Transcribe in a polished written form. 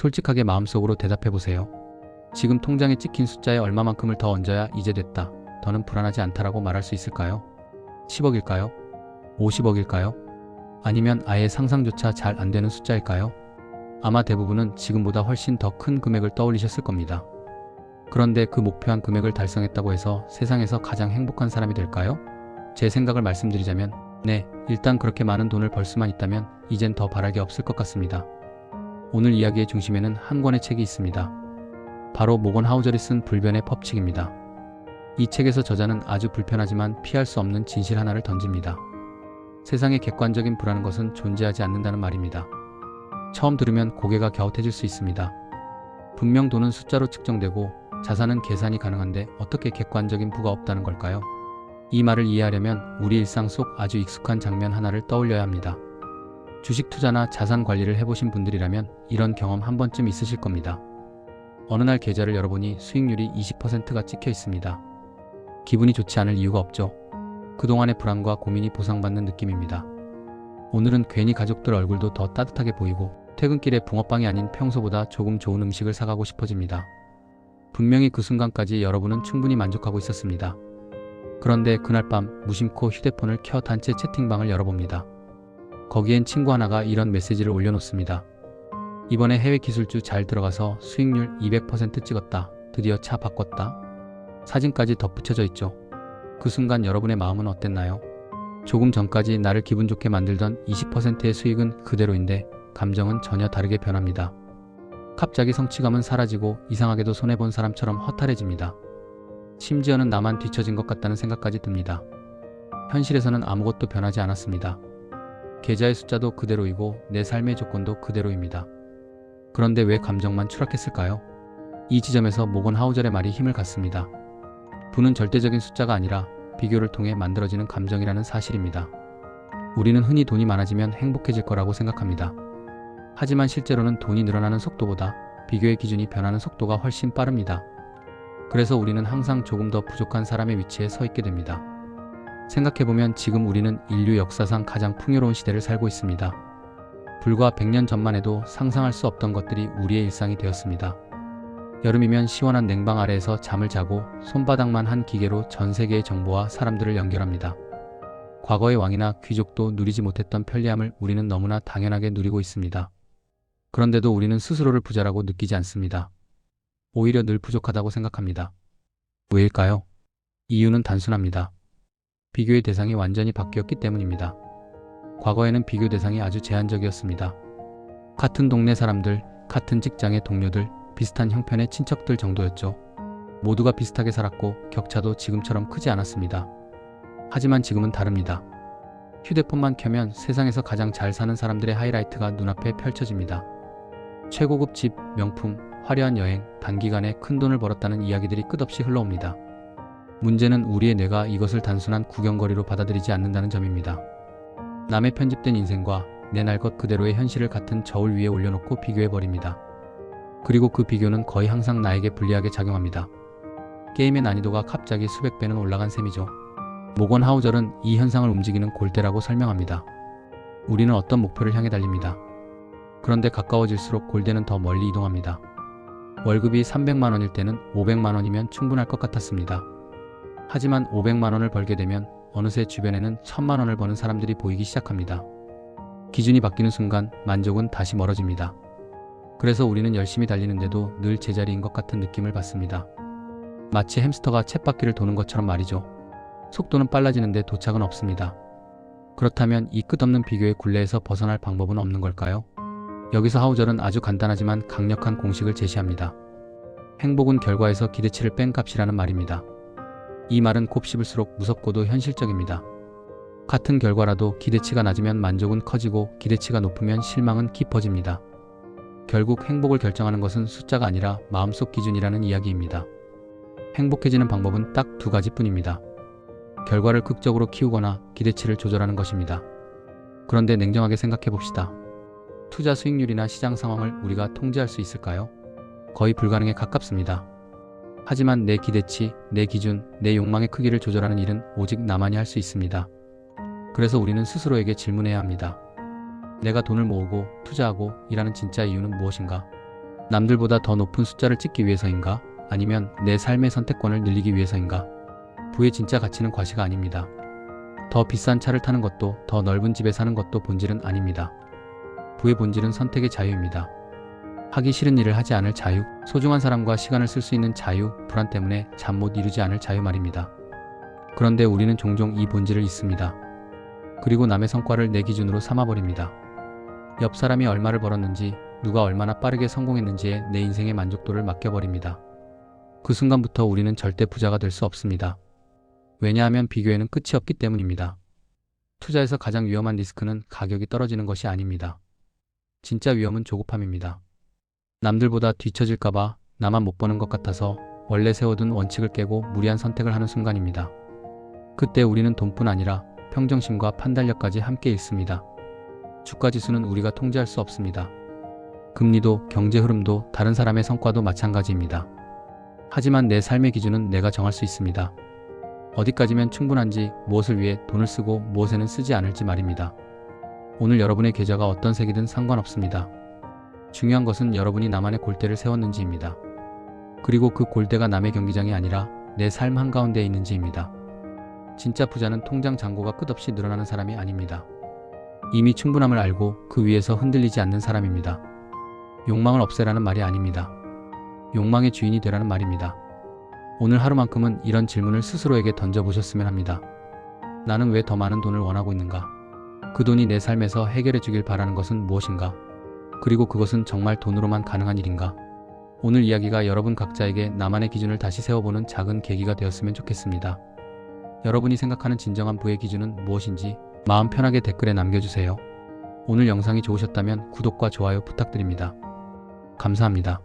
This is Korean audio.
솔직하게 마음속으로 대답해보세요. 지금 통장에 찍힌 숫자에 얼마만큼을 더 얹어야 이제 됐다, 더는 불안하지 않다라고 말할 수 있을까요? 10억일까요? 50억일까요? 아니면 아예 상상조차 잘 안 되는 숫자일까요? 아마 대부분은 지금보다 훨씬 더 큰 금액을 떠올리셨을 겁니다. 그런데 그 목표한 금액을 달성했다고 해서 세상에서 가장 행복한 사람이 될까요? 제 생각을 말씀드리자면, 네, 일단 그렇게 많은 돈을 벌 수만 있다면 이젠 더 바랄 게 없을 것 같습니다. 오늘 이야기의 중심에는 한 권의 책이 있습니다. 바로 모건 하우절이 쓴 불변의 법칙입니다. 이 책에서 저자는 아주 불편하지만 피할 수 없는 진실 하나를 던집니다. 세상에 객관적인 부라는 것은 존재하지 않는다는 말입니다. 처음 들으면 고개가 갸웃해질 수 있습니다. 분명 돈은 숫자로 측정되고 자산은 계산이 가능한데 어떻게 객관적인 부가 없다는 걸까요? 이 말을 이해하려면 우리 일상 속 아주 익숙한 장면 하나를 떠올려야 합니다. 주식 투자나 자산 관리를 해보신 분들이라면 이런 경험 한 번쯤 있으실 겁니다. 어느 날 계좌를 열어보니 수익률이 20%가 찍혀 있습니다. 기분이 좋지 않을 이유가 없죠. 그동안의 불안과 고민이 보상받는 느낌입니다. 오늘은 괜히 가족들 얼굴도 더 따뜻하게 보이고 퇴근길에 붕어빵이 아닌 평소보다 조금 좋은 음식을 사가고 싶어집니다. 분명히 그 순간까지 여러분은 충분히 만족하고 있었습니다. 그런데 그날 밤 무심코 휴대폰을 켜 단체 채팅방을 열어봅니다. 거기엔 친구 하나가 이런 메시지를 올려놓습니다. 이번에 해외 기술주 잘 들어가서 수익률 200% 찍었다. 드디어 차 바꿨다. 사진까지 덧붙여져 있죠. 그 순간 여러분의 마음은 어땠나요? 조금 전까지 나를 기분 좋게 만들던 20%의 수익은 그대로인데 감정은 전혀 다르게 변합니다. 갑자기 성취감은 사라지고 이상하게도 손해본 사람처럼 허탈해집니다. 심지어는 나만 뒤처진 것 같다는 생각까지 듭니다. 현실에서는 아무것도 변하지 않았습니다. 계좌의 숫자도 그대로이고 내 삶의 조건도 그대로입니다. 그런데 왜 감정만 추락했을까요? 이 지점에서 모건 하우절의 말이 힘을 갖습니다. 부는 절대적인 숫자가 아니라 비교를 통해 만들어지는 감정이라는 사실입니다. 우리는 흔히 돈이 많아지면 행복해질 거라고 생각합니다. 하지만 실제로는 돈이 늘어나는 속도보다 비교의 기준이 변하는 속도가 훨씬 빠릅니다. 그래서 우리는 항상 조금 더 부족한 사람의 위치에 서 있게 됩니다. 생각해보면 지금 우리는 인류 역사상 가장 풍요로운 시대를 살고 있습니다. 불과 100년 전만 해도 상상할 수 없던 것들이 우리의 일상이 되었습니다. 여름이면 시원한 냉방 아래에서 잠을 자고 손바닥만 한 기계로 전 세계의 정보와 사람들을 연결합니다. 과거의 왕이나 귀족도 누리지 못했던 편리함을 우리는 너무나 당연하게 누리고 있습니다. 그런데도 우리는 스스로를 부자라고 느끼지 않습니다. 오히려 늘 부족하다고 생각합니다. 왜일까요? 이유는 단순합니다. 비교의 대상이 완전히 바뀌었기 때문입니다. 과거에는 비교 대상이 아주 제한적이었습니다. 같은 동네 사람들, 같은 직장의 동료들, 비슷한 형편의 친척들 정도였죠. 모두가 비슷하게 살았고 격차도 지금처럼 크지 않았습니다. 하지만 지금은 다릅니다. 휴대폰만 켜면 세상에서 가장 잘 사는 사람들의 하이라이트가 눈앞에 펼쳐집니다. 최고급 집, 명품, 화려한 여행, 단기간에 큰돈을 벌었다는 이야기들이 끝없이 흘러옵니다. 문제는 우리의 뇌가 이것을 단순한 구경거리로 받아들이지 않는다는 점입니다. 남의 편집된 인생과 내 날 것 그대로의 현실을 같은 저울 위에 올려놓고 비교해버립니다. 그리고 그 비교는 거의 항상 나에게 불리하게 작용합니다. 게임의 난이도가 갑자기 수백 배는 올라간 셈이죠. 모건 하우절은 이 현상을 움직이는 골대라고 설명합니다. 우리는 어떤 목표를 향해 달립니다. 그런데 가까워질수록 골대는 더 멀리 이동합니다. 월급이 300만 원일 때는 500만 원이면 충분할 것 같았습니다. 하지만 500만 원을 벌게 되면 어느새 주변에는 1000만 원을 버는 사람들이 보이기 시작합니다. 기준이 바뀌는 순간 만족은 다시 멀어집니다. 그래서 우리는 열심히 달리는데도 늘 제자리인 것 같은 느낌을 받습니다. 마치 햄스터가 쳇바퀴를 도는 것처럼 말이죠. 속도는 빨라지는데 도착은 없습니다. 그렇다면 이 끝없는 비교의 굴레에서 벗어날 방법은 없는 걸까요? 여기서 하우절은 아주 간단하지만 강력한 공식을 제시합니다. 행복은 결과에서 기대치를 뺀 값이라는 말입니다. 이 말은 곱씹을수록 무섭고도 현실적입니다. 같은 결과라도 기대치가 낮으면 만족은 커지고 기대치가 높으면 실망은 깊어집니다. 결국 행복을 결정하는 것은 숫자가 아니라 마음속 기준이라는 이야기입니다. 행복해지는 방법은 딱 두 가지뿐입니다. 결과를 극적으로 키우거나 기대치를 조절하는 것입니다. 그런데 냉정하게 생각해 봅시다. 투자 수익률이나 시장 상황을 우리가 통제할 수 있을까요? 거의 불가능에 가깝습니다. 하지만 내 기대치, 내 기준, 내 욕망의 크기를 조절하는 일은 오직 나만이 할 수 있습니다. 그래서 우리는 스스로에게 질문해야 합니다. 내가 돈을 모으고 투자하고 일하는 진짜 이유는 무엇인가? 남들보다 더 높은 숫자를 찍기 위해서인가? 아니면 내 삶의 선택권을 늘리기 위해서인가? 부의 진짜 가치는 과시가 아닙니다. 더 비싼 차를 타는 것도, 더 넓은 집에 사는 것도 본질은 아닙니다. 부의 본질은 선택의 자유입니다. 하기 싫은 일을 하지 않을 자유, 소중한 사람과 시간을 쓸 수 있는 자유, 불안 때문에 잠 못 이루지 않을 자유 말입니다. 그런데 우리는 종종 이 본질을 잊습니다. 그리고 남의 성과를 내 기준으로 삼아버립니다. 옆 사람이 얼마를 벌었는지, 누가 얼마나 빠르게 성공했는지에 내 인생의 만족도를 맡겨버립니다. 그 순간부터 우리는 절대 부자가 될 수 없습니다. 왜냐하면 비교에는 끝이 없기 때문입니다. 투자에서 가장 위험한 리스크는 가격이 떨어지는 것이 아닙니다. 진짜 위험은 조급함입니다. 남들보다 뒤처질까봐 나만 못 버는 것 같아서 원래 세워둔 원칙을 깨고 무리한 선택을 하는 순간입니다. 그때 우리는 돈뿐 아니라 평정심과 판단력까지 함께 잃습니다. 주가지수는 우리가 통제할 수 없습니다. 금리도, 경제 흐름도, 다른 사람의 성과도 마찬가지입니다. 하지만 내 삶의 기준은 내가 정할 수 있습니다. 어디까지면 충분한지, 무엇을 위해 돈을 쓰고 무엇에는 쓰지 않을지 말입니다. 오늘 여러분의 계좌가 어떤 색이든 상관없습니다. 중요한 것은 여러분이 나만의 골대를 세웠는지입니다. 그리고 그 골대가 남의 경기장이 아니라 내 삶 한가운데에 있는지입니다. 진짜 부자는 통장 잔고가 끝없이 늘어나는 사람이 아닙니다. 이미 충분함을 알고 그 위에서 흔들리지 않는 사람입니다. 욕망을 없애라는 말이 아닙니다. 욕망의 주인이 되라는 말입니다. 오늘 하루만큼은 이런 질문을 스스로에게 던져보셨으면 합니다. 나는 왜 더 많은 돈을 원하고 있는가? 그 돈이 내 삶에서 해결해 주길 바라는 것은 무엇인가? 그리고 그것은 정말 돈으로만 가능한 일인가? 오늘 이야기가 여러분 각자에게 나만의 기준을 다시 세워보는 작은 계기가 되었으면 좋겠습니다. 여러분이 생각하는 진정한 부의 기준은 무엇인지 마음 편하게 댓글에 남겨주세요. 오늘 영상이 좋으셨다면 구독과 좋아요 부탁드립니다. 감사합니다.